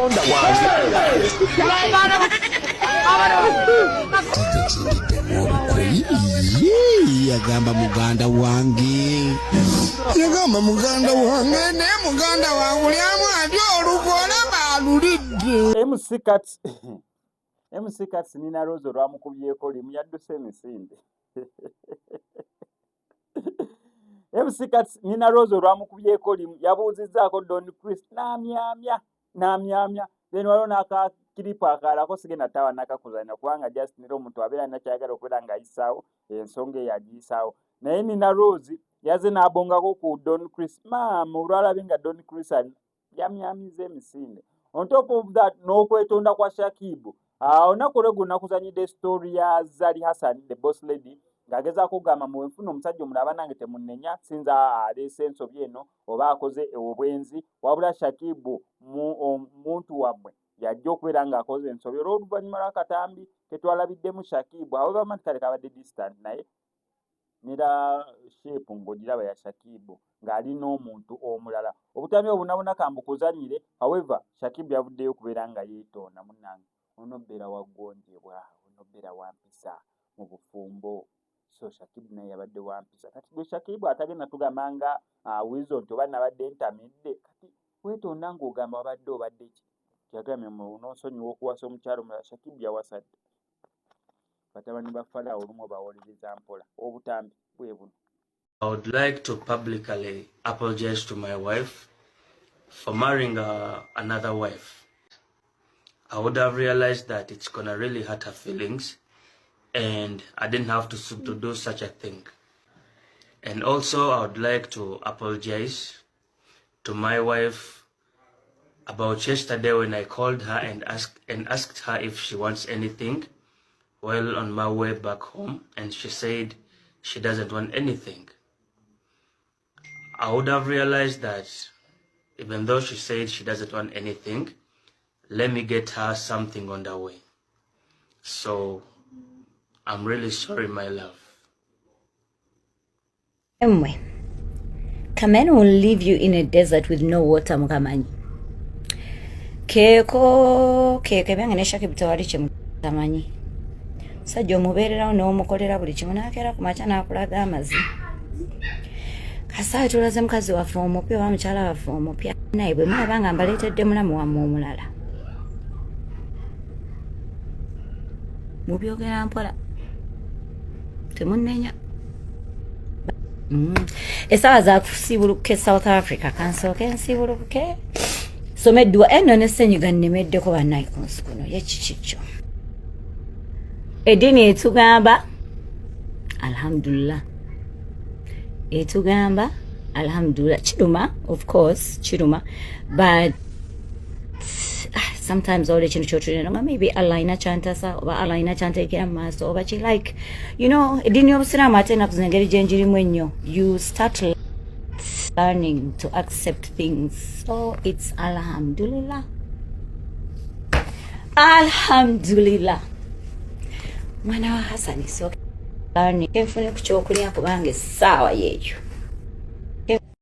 Neyetonda wange. Yagamba muganda wange. Yagamba muganda wange ne muganda wangu lyamu ati olukola balulidde. MC Kat nina Rose olwamukubyeko limu yadduse emisinde. MC Kat nina Rose olwamukubyeko limu yabuuzizzaako Don Chris n'amyamya then waliwo n'akakiripo akalako sigenda tawa nakakuzanya kubanga just nira omuntu abeera nakyayagala okubeera ng'ayisaawo ensonga eyagiyisaawo naye nina Rose yaze n'abongako ku Don Chris maama olwalabe nga Don Chris yamyamiza emisinde. On top of that n'okwetonda kwa Shakib olunaku olwo nakuzanyidde story ya Zali Hassan the boss lady ng'agezaako okugamba muwenfuna omusajja omulaba nange temunnenya sinza aleese ensobi eno oba akoze obwenzi wabula Shakib muntu wammwe yajja okubeera ng'akoze ensobi olw'oluvannyuma lw'akatambi ketwalabiddemu Shakib awo bamanyi kale kabadde distant naye nera shape ng'ogiraba ya Shakib ng'ali n'omuntu omulala obutambi obunabona kambukuzanyire however Shakib yavuddeyo okubeera nga yeetonda munnange onobeera waggonjebwa onobeera wampisa mu bufumbo so Shakib naye yabadde wampisa kati gwe Shakib atagenda tugamba nga wizo nti oba nabadde ntamidde kati weetonda ng'ogamba wabadde obadde ki kyagambye n'onsonyiwa okuwasa omukyalo mulala Shakib yawasadde batabani ba Falaawo olumu bawoleriza mpola obutambi bwe buno. I would like to publicly apologize to my wife for marrying another wife. I would have realized that it's gonna really hurt her feelings and I didn't have to do such a thing. And also I would like to apologize to my wife about yesterday when I called her and asked her if she wants anything while on my way back home, and she said she doesn't want anything. I would have realized that even though she said she doesn't want anything, let me get her something on the way. So I'm really sorry, my love. Anyway, Kamen will leave you in a desert with no water, Mukamanyi. Keko byange ne Shakib tewali kye Mukamanyi. Sajja omubeererawo n'omukolera buli kimu n'akeera ku makya n'akulaga amazzi. Kasaawe tulaze mukazi waffe omupya oba mukyala waffe omupya naye bwe mulaba nga mbaleetedde mulamu wammwe omulala. Mubyogera mpola. Temunnenya. Essaawa za kusiibulukuka South Africa kansooke nsiibulukuke. Someddwa eno ne ssenyiga nnemeddeko bannayi ku nsi kuno yekikikyo. Edini etugamba alhamdulillah. Etugamba alhamdulillah. Chiruma, of course, chiruma. But sometimes all the children maybe Allah ina chantasa oba Allah ina chantekera maaso oba chi like you know edini y'obusiraamu ate na kuzengeri gyenjirimu ennyo you start learning to accept things so it's alhamdulillah. Alhamdulillah. Mwana wa Hasani so learning enfune ku kyokulya kubanga essaawa yeeyo